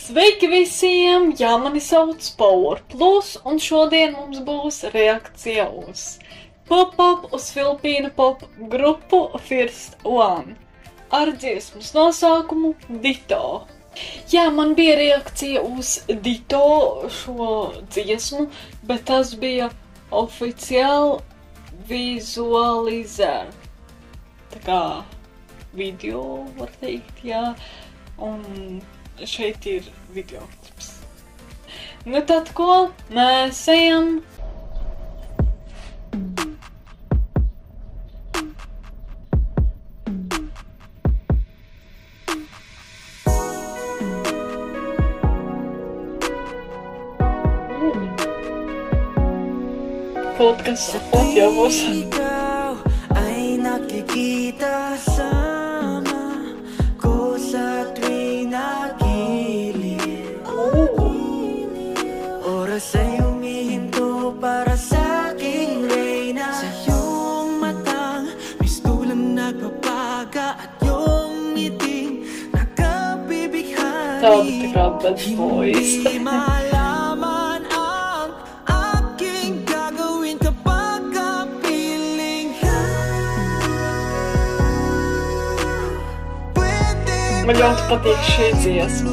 Sveiki visiem! Jā, mani sauc Power Plus, un šodien mums būs reakcija uz pop-up uz Filipīnu pop grupu First One ar dziesmas nosaukumu Ditto. Jā, man bija reakcija uz Ditto šo dziesmu, bet tas bija oficiāli vizualizēt. Tā kā video, var teikt, jā. Un šeit ir video klips. Nu tad ko? Mēs ejam. Kaut kas sapot jau būs. Ay nakikita sama ko sa tuwing nagiliw. Oras ay humihinto para sa aking reyna. Sa iyong matang mistulang nagpapaga at iyong ngiting nakabibighani. Hindi malaman ang aking gagawin kapag kapiling ka. Man ļoti patīk šī dziesma.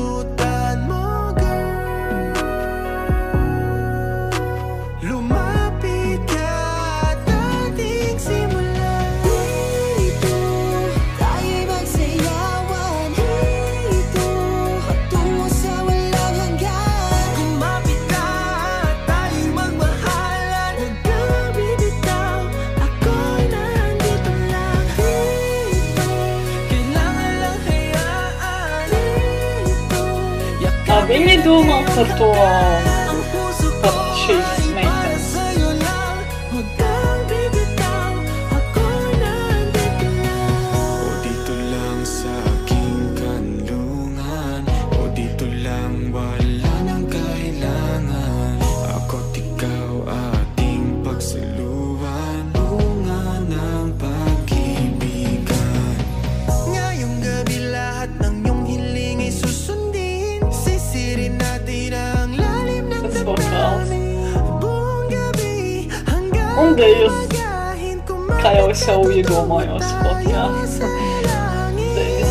Viņi domā par to, par šīs meitenes. O dito lang sa aking kanlungan, o dito lang wala nang kailangan. Ako't ikaw ating pagsaluhan, bunga ng pag-ibigan. Ngayong gabi lahat ng iyong hiling ay susundin. Un dēļas, kā jau es jau iedomājos, pat jā. Dēļas.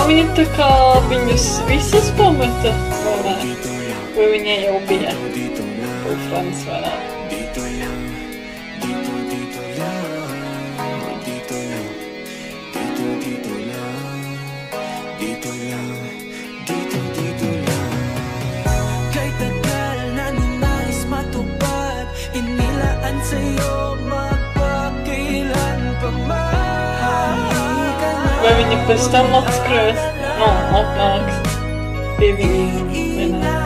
Viņa tā kā viņus visas pameta, vai ne? Vai viņai jau bija boyfriends, vai ne? Kay tagal na ninais matupad, inilaan sa'yo magpakailan pa man. Vai viņi pēc tam atskries? Atnāks pie viņiem, vai ne?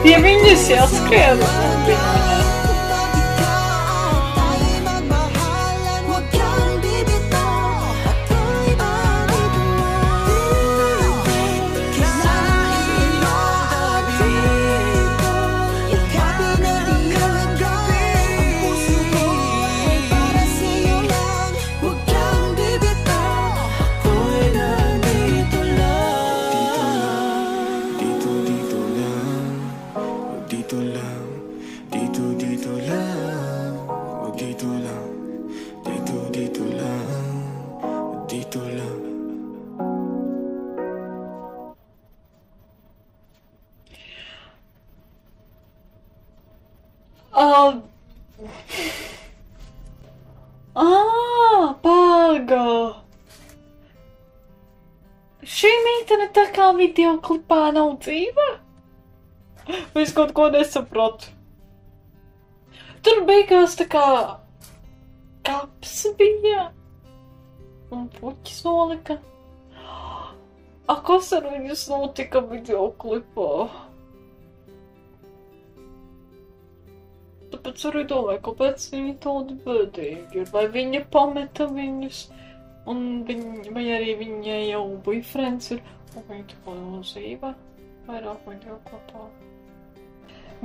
Pie viņas jāskrien, pie viņas. Pāga! Šī meitene tā kā videoklipā nav dzīva? Es kaut ko nesapratu. Tur beigās tā kā kaps bija un puķis nolika. Kas ar viņus notika videoklipā? Tāpēc arī domāju, kāpēc viņi tādi bēdīgi ir. Vai viņa pameta viņus, vai arī viņai jau boyfriends ir, un viņa tā kā nozīva vairāk videoklipā.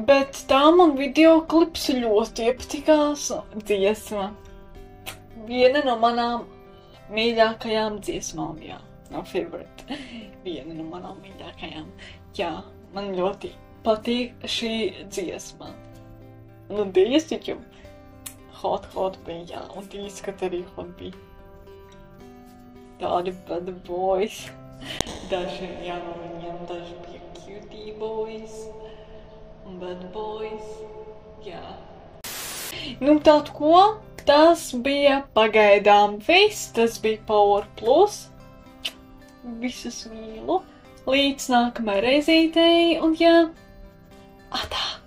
Bet tā man videoklips ļoti iepatikās dziesma. Viena no manām mīļākajām dziesmām, jā. No favorite. Viena no manām mīļākajām. Jā, man ļoti patīk šī dziesma. Nu, diesiķu hot bija, jā, un izskati arī hot bija. Tādi bad boys. Daži, jā, no viņiem daži bija cutie boys. Bad boys, jā. Nu, tātad ko? Tas bija pagaidām viss. Tas bija Power Plus. Visus mīlu. Līdz nākamai reizītei, un jā, atā!